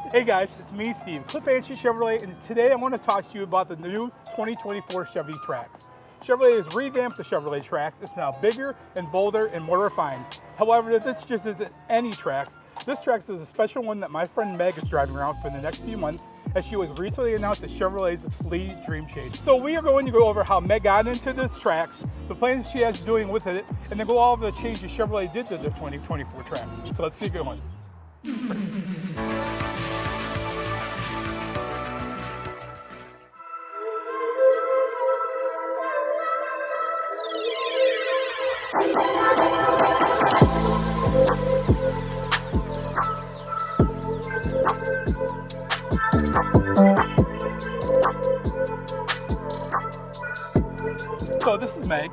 Hey guys, it's me, Steve, Cliff Anshy Chevrolet, and today I want to talk to you about the new 2024 Chevy Trax. Chevrolet has revamped the Chevrolet Trax. It's now bigger and bolder and more refined. However, this just isn't any Trax. This Trax is a special one that my friend Meg is driving around for the next few months, as she was recently announced as Chevrolet's lead dream chase. So we are going to go over how Meg got into this Trax, the plans she has doing with it, and then go all over the changes Chevrolet did to the 2024 Trax. So let's get going. So this is Meg.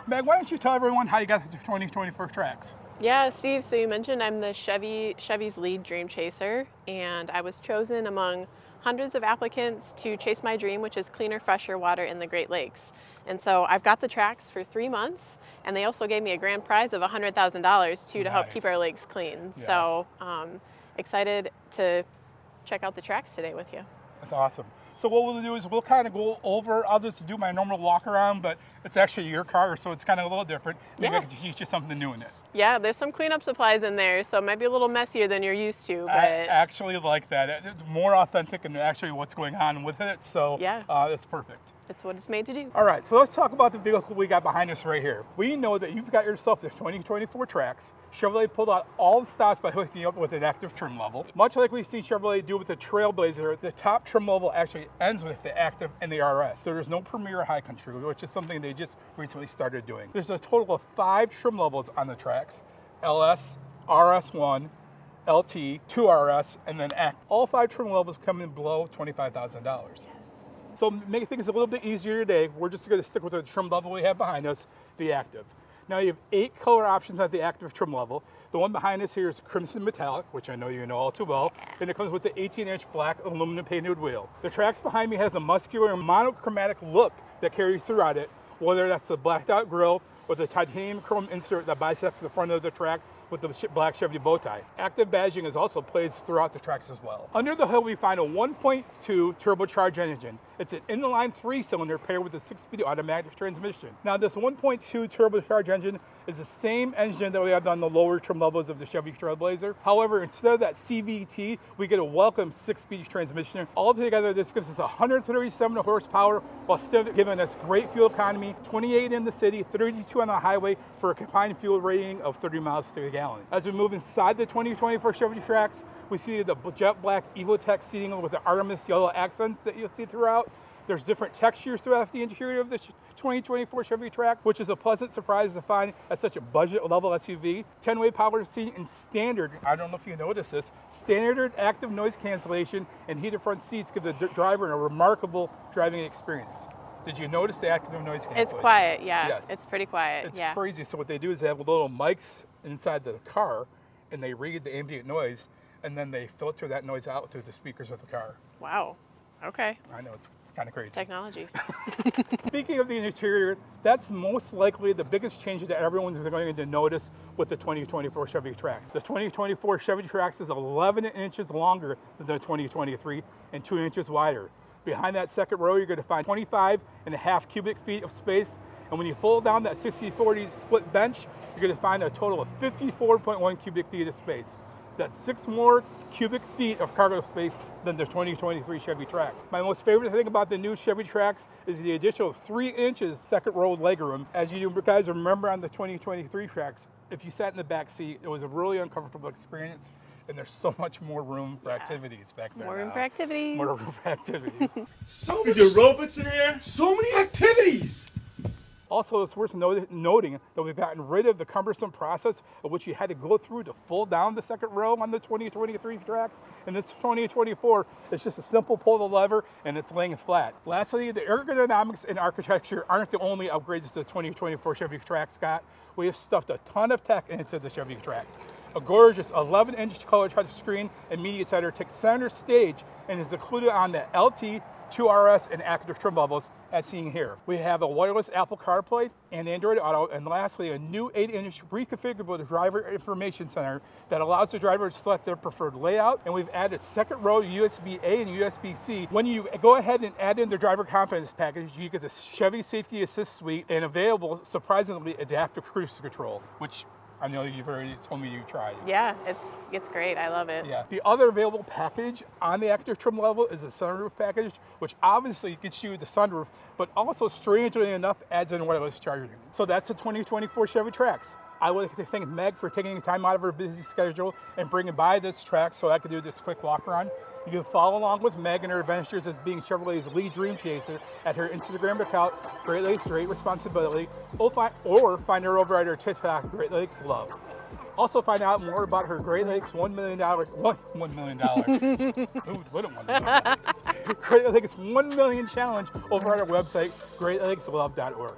Meg, why don't you tell everyone how you got the 2024 Trax? Yeah, Steve, so you mentioned I'm the Chevy's lead dream chaser, and I was chosen among hundreds of applicants to chase my dream, which is cleaner, fresher water in the Great Lakes. And so I've got the Trax for 3 months, and they also gave me a grand prize of $100,000 too to help keep our lakes clean. Yes. So excited to check out the Trax today with you. That's awesome. So what we'll do is we'll kind of go over, I'll just do my normal walk around, but it's actually your car, so it's kind of a little different. Maybe I can teach you something new in it. Yeah, there's some cleanup supplies in there, so it might be a little messier than you're used to. But I actually like that. It's more authentic and actually what's going on with it, so yeah, it's perfect. It's what it's made to do. All right, so let's talk about the vehicle we got behind us right here. We know that you've got yourself the 2024 Trax. Chevrolet pulled out all the stops by hooking you up with an active trim level. Much like we've seen Chevrolet do with the Trailblazer, the top trim level actually ends with the active and the RS. So there's no Premier or High Country, which is something they just recently started doing. There's a total of 5 trim levels on the Trax: LS, RS1, LT, 2RS, and then Act. All 5 trim levels come in below $25,000. Yes. So make things a little bit easier today, we're just going to stick with the trim level we have behind us, the Active. Now you have 8 color options at the Active trim level. The one behind us here is Crimson Metallic, which I know you know all too well, and it comes with the 18-inch black aluminum painted wheel. The Trax behind me has a muscular and monochromatic look that carries throughout it, whether that's the blacked out grille or the titanium chrome insert that bisects the front of the Trax with the black Chevy bow tie. Active badging is also placed throughout the Trax as well. Under the hood we find a 1.2 turbocharged engine. It's an inline 3-cylinder paired with a 6-speed automatic transmission. Now this 1.2 turbocharged engine is the same engine that we have on the lower trim levels of the Chevy Trailblazer. However, instead of that CVT, we get a welcome 6-speed transmission. Altogether, this gives us 137 horsepower while still giving us great fuel economy, 28 in the city, 32 on the highway for a combined fuel rating of 30 miles to the gallon. As we move inside the 2024 Chevy Trax, we see the jet black Evotech seating with the Artemis yellow accents that you'll see throughout. There's different textures throughout the interior of the 2024 Chevy Trax, which is a pleasant surprise to find at such a budget level SUV. 10-way power seating and standard, I don't know if you noticed this, standard active noise cancellation and heated front seats give the driver a remarkable driving experience. Did you notice the active noise cancellation? It's quiet, yeah. Yes. It's pretty quiet, It's crazy. So what they do is they have little mics inside the car and they read the ambient noise and then they filter that noise out through the speakers of the car. Wow, okay. I know, it's kind of crazy. Technology. Speaking of the interior, that's most likely the biggest change that everyone is going to notice with the 2024 Chevy Trax. The 2024 Chevy Trax is 11 inches longer than the 2023 and 2 inches wider. Behind that second row, you're going to find 25.5 cubic feet of space. And when you fold down that 60-40 split bench, you're going to find a total of 54.1 cubic feet of space. That's 6 more cubic feet of cargo space than the 2023 Chevy Trax. My most favorite thing about the new Chevy Trax is the additional 3 inches second row legroom. As you guys remember on the 2023 Trax, if you sat in the back seat, it was a really uncomfortable experience. And there's so much more room for activities back there. More room for activities. More room for activities. So many aerobics in here. So many activities. Also, it's worth noting that we've gotten rid of the cumbersome process of which you had to go through to fold down the second row on the 2023 Trax. And this 2024, it's just a simple pull the lever and it's laying flat. Lastly, the ergonomics and architecture aren't the only upgrades the 2024 Chevy Trax got. We have stuffed a ton of tech into the Chevy Trax. A gorgeous 11-inch color touchscreen and media center takes center stage and is included on the LT, 2 RS and active trim levels as seen here. We have a wireless Apple CarPlay and Android Auto, and lastly, a new 8-inch reconfigurable driver information center that allows the driver to select their preferred layout, and we've added second row USB-A and USB-C. When you go ahead and add in the driver confidence package, you get the Chevy Safety Assist Suite and available, surprisingly, adaptive cruise control, which I know you've already told me you tried. Yeah, it's great. I love it. Yeah. The other available package on the active trim level is the sunroof package, which obviously gets you the sunroof, but also, strangely enough, adds in wireless charging. So that's a 2024 Chevy Trax. I would like to thank Meg for taking time out of her busy schedule and bringing by this Trax so I could do this quick walk around. You can follow along with Meg and her adventures as being Chevrolet's lead dream chaser at her Instagram account, Great Lakes Great Responsibility, or find her over at her TikTok, Great Lakes Love. Also find out more about her Great Lakes $1 million. $1 million. Who wouldn't want to? Great Lakes 1 million challenge over at our website, greatlakesLove.org.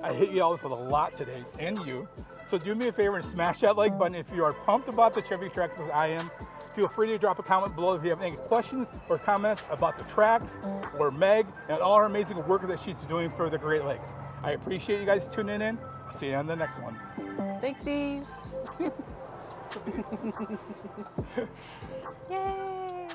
I hit you all with a lot today, and you. So do me a favor and smash that like button if you are pumped about the Chevy Trax as I am. Feel free to drop a comment below if you have any questions or comments about the Trax or Meg and all her amazing work that she's doing for the Great Lakes. I appreciate you guys tuning in. I'll see you on the next one. Thanks, Steve. Yay!